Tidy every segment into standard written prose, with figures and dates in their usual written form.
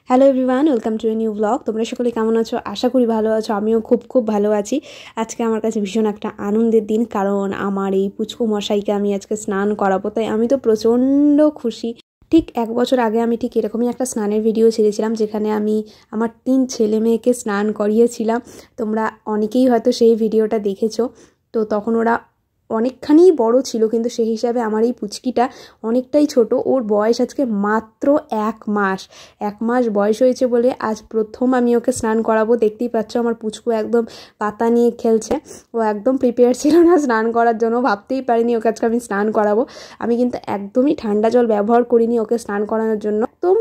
Hello everyone, welcome to a new blog. তোমরা সকলে কেমন আছো? আশা করি ভালো আছো। আমিও খুব ভালো আছি। আজকে আমার কাছে ভীষণ একটা আনন্দের দিন, কারণ আমার এই পুচকু মশাইকে আমি আজকে স্নান করাবো, তাই আমি তো প্রচণ্ড খুশি। ঠিক 1 বছর আগে আমি ঠিক এরকমই একটা স্নানের ভিডিও ছেড়েছিলাম, যেখানে আমি আমার 3 ছেলে মেয়েকে স্নান করিয়েছিলাম। তোমরা অনেকেই হয়তো সেই ভিডিওটা দেখেছো। তো তখন ওরা অনেকখানি বড় ছিল, কিন্তু সেই হিসাবে আমার এই পুচকিটা অনেকটাই ছোট। ওর বয়স আজকে মাত্র 1 মাস বয়স হয়েছে বলে আজ প্রথম আমি ওকে স্নান করাবো। দেখতেই পাচ্ছ আমার পুচকু একদম পাতা নিয়ে খেলছে। ও একদম প্রিপেয়ার ছিল না স্নান করার জন্য, ভাবতেই পারিনি ওকে আজকে আমি স্নান করাবো। আমি কিন্তু একদমই ঠান্ডা জল ব্যবহার করিনি ওকে স্নান করানোর জন্য, একদম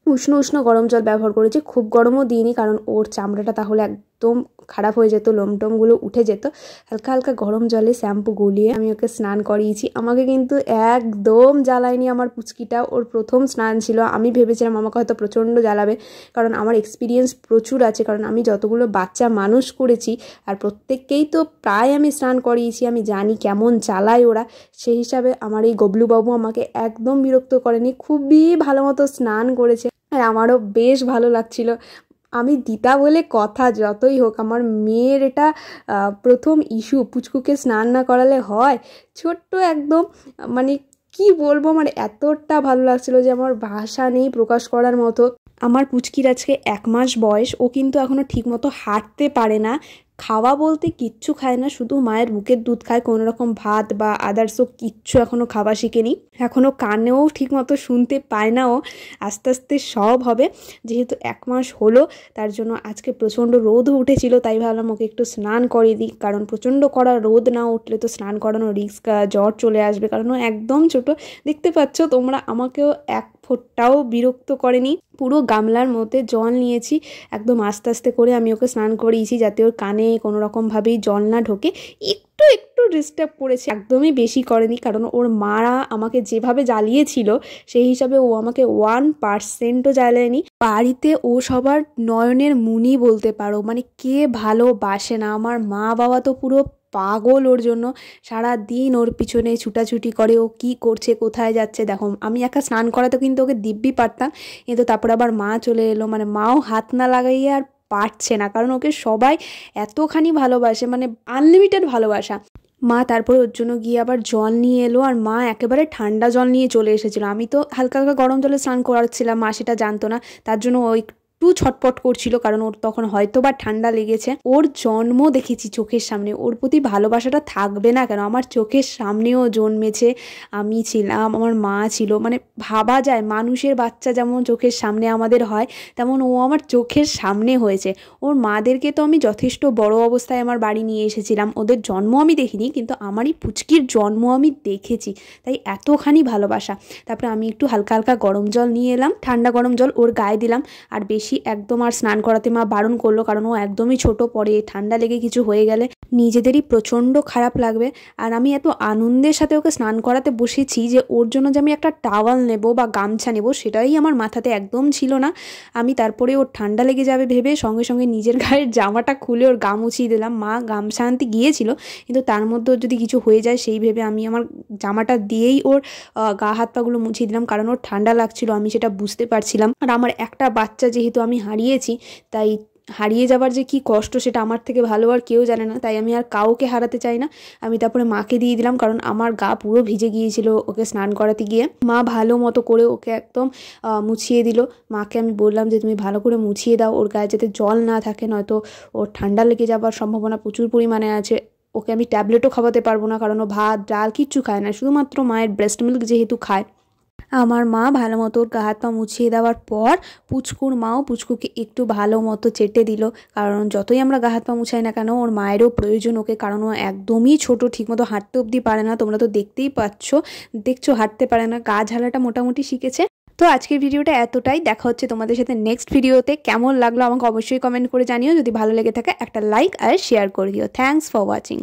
উষ্ণ গরম জল ব্যবহার করেছি। খুব গরমও দিইনি, কারণ ওর চামড়াটা তাহলে একদম খারাপ হয়ে যেত, লোমটোমগুলো উঠে যেত। হালকা গরম জলে শ্যাম্পু গলিয়ে আমি ওকে স্নান করিয়েছি। আমাকে কিন্তু একদম জ্বালায়নি আমার পুচকিটা। ওর প্রথম স্নান ছিল। আমি ভেবেছিলাম আমাকে হয়তো প্রচণ্ড জ্বালাবে, কারণ আমার এক্সপিরিয়েন্স প্রচুর আছে, কারণ আমি যতগুলো বাচ্চা মানুষ করেছি আর প্রত্যেককেই তো প্রায় আমি স্নান করিয়েছি। আমি জানি কেমন জ্বালায় ওরা। সেই হিসাবে আমার এই গবলুবাবু আমাকে একদম বিরক্ত করেনি, খুবই ভালো মতো স্নান করেছে। আর আমারও বেশ ভালো লাগছিল। আমি দিদা বলে কথা, যতই হোক আমার মেয়ের এটা প্রথম ইস্যু। পুচকুকে স্নান না করালে হয়? ছোট্ট একদম, মানে কি বলবো, আমার এতটা ভালো লাগছিল যে আমার ভাষা নেই প্রকাশ করার মতো। আমার পুচকির আজকে 1 মাস বয়স। ও কিন্তু এখনও ঠিকমতো হাঁটতে পারে না। খাওয়া বলতে কিচ্ছু খায় না, শুধু মায়ের বুকের দুধ খায়। কোনো রকম ভাত বা আদার্সও কিচ্ছু এখনও খাওয়া শিখেনি। এখনও কানেও ঠিকমতো শুনতে পায় না ও। আস্তে আস্তে সব হবে। যেহেতু 1 মাস হলো, তার জন্য আজকে প্রচণ্ড রোদও উঠেছিল, তাই ভাবলাম ওকে একটু স্নান করিয়ে দিই। কারণ প্রচণ্ড কড়া রোদ না উঠলে তো স্নান করানো রিস্ক, জ্বর চলে আসবে, কারণ ও একদম ছোট। দেখতে পাচ্ছ তোমরা, আমাকেও এক ফোঁটাও বিরক্ত করেনি। পুরো গামলার মধ্যে জল নিয়েছি, একদম আস্তে করে আমি ওকে স্নান করিয়েছি, যাতে ওর কানে কোনো রকমভাবেই জল না ঢোকে। একটু ডিস্টার্ব করেছে, একদমই বেশি করেনি, কারণ ওর মারা আমাকে যেভাবে জ্বালিয়েছিল সেই হিসাবে ও আমাকে 1%ও জ্বালায়নি। বাড়িতে ও সবার নয়নের মুনি বলতে পারো, মানে কে ভালোবাসে না? আমার মা বাবা তো পুরো পাগল ওর জন্য। সারা দিন ওর পিছনে ছুটাছুটি করে, ও কি করছে, কোথায় যাচ্ছে। দেখো, আমি একা স্নান করাতে কিন্তু ওকে দিব্যি পারতাম, কিন্তু তারপর আবার মা চলে এলো, মানে মাও হাত না লাগাইয়ে আর পারছে না, কারণ ওকে সবাই এতখানি ভালোবাসে, মানে আনলিমিটেড ভালোবাসা। মা তারপরে ওর জন্য গিয়ে আবার জল নিয়ে এলো, আর মা একেবারে ঠান্ডা জল নিয়ে চলে এসেছিলো। আমি তো হালকা গরম জলে স্নান করাচ্ছিলাম, মা সেটা জানতো না, তার জন্য ওই একটু ছটপট করছিল, কারণ ওর তখন হয়তো বা ঠান্ডা লেগেছে। ওর জন্ম দেখেছি চোখের সামনে, ওর প্রতি ভালোবাসাটা থাকবে না কেন? আমার চোখের সামনেও জন্মেছে, আমি ছিলাম, আমার মা ছিল। মানে ভাবা যায়, মানুষের বাচ্চা যেমন চোখের সামনে আমাদের হয়, তেমন ও আমার চোখের সামনে হয়েছে। ওর মাদেরকে তো আমি যথেষ্ট বড় অবস্থায় আমার বাড়ি নিয়ে এসেছিলাম, ওদের জন্ম আমি দেখিনি, কিন্তু আমারই পুচকির জন্ম আমি দেখেছি, তাই এতখানি ভালোবাসা। তারপরে আমি একটু হালকা গরম জল নিয়ে এলাম, ঠান্ডা গরম জল ওর গায়ে দিলাম। আর বেশি একদম আর স্নান করাতে মা বারণ করলো, কারণ ও একদমই ছোট, পরে ঠান্ডা লেগে কিছু হয়ে গেলে নিজেদেরই প্রচণ্ড খারাপ লাগবে। আর আমি এত আনন্দের সাথে ওকে স্নান করাতে বসেছি যে ওর জন্য যে আমি একটা টাওয়াল নেব বা গামছা নেব, সেটাই আমার মাথাতে একদম ছিল না। আমি তারপরে ওর ঠান্ডা লেগে যাবে ভেবে সঙ্গে নিজের গায়ের জামাটা খুলে ওর গা মুছিয়ে দিলাম। মা গামছা আনতে গিয়েছিল, কিন্তু তার মধ্যে যদি কিছু হয়ে যায় সেই ভেবে আমি আমার জামাটা দিয়েই ওর গা হাত পাগুলো মুছিয়ে দিলাম, কারণ ওর ঠান্ডা লাগছিল, আমি সেটা বুঝতে পারছিলাম। আর আমার একটা বাচ্চা যেহেতু আমি হারিয়েছি, তাই হারিয়ে যাবার যে কি কষ্ট সেটা আমার থেকে ভালো আর কেউ জানে না, তাই আমি আর কাউকে হারাতে চাই না। আমি তারপরে মাকে দিয়ে দিলাম, কারণ আমার গা পুরো ভিজে গিয়েছিল ওকে স্নান করাতে গিয়ে। মা ভালো মতো করে ওকে একদম মুছিয়ে দিল। মাকে আমি বললাম যে তুমি ভালো করে মুছিয়ে দাও, ওর গায়ে যাতে জল না থাকে, নয়তো ওর ঠান্ডা লেগে যাবার সম্ভাবনা প্রচুর পরিমাণে আছে। ওকে আমি ট্যাবলেটও খাওয়াতে পারবো না, কারণ ও ভাত ডাল কিচ্ছু খায় না, শুধুমাত্র মায়ের ব্রেস্ট মিল্ক যেহেতু খায়। আমার মা ভালো মতো ওর গা হাত পা মুছিয়ে দেওয়ার পর পুচকুর মাও পুচকুকে একটু ভালো মতো চেটে দিল, কারণ যতই আমরা গা হাত পা মুছাই না কেন ওর মায়েরও প্রয়োজন ওকে, কারণ ও একদমই ছোট, ঠিকমতো হাঁটতে অবধি পারে না। তোমরা তো দেখতেই দেখছো হাঁটতে পারে না, গা ঝালাটা মোটামুটি শিখেছে। তো আজকের ভিডিওটা এতটাই। দেখা হচ্ছে তোমাদের সাথে নেক্সট ভিডিওতে। কেমন লাগলো আমাকে অবশ্যই কমেন্ট করে জানিও। যদি ভালো লেগে থাকে একটা লাইক আর শেয়ার করে দিও। Thanks for watching.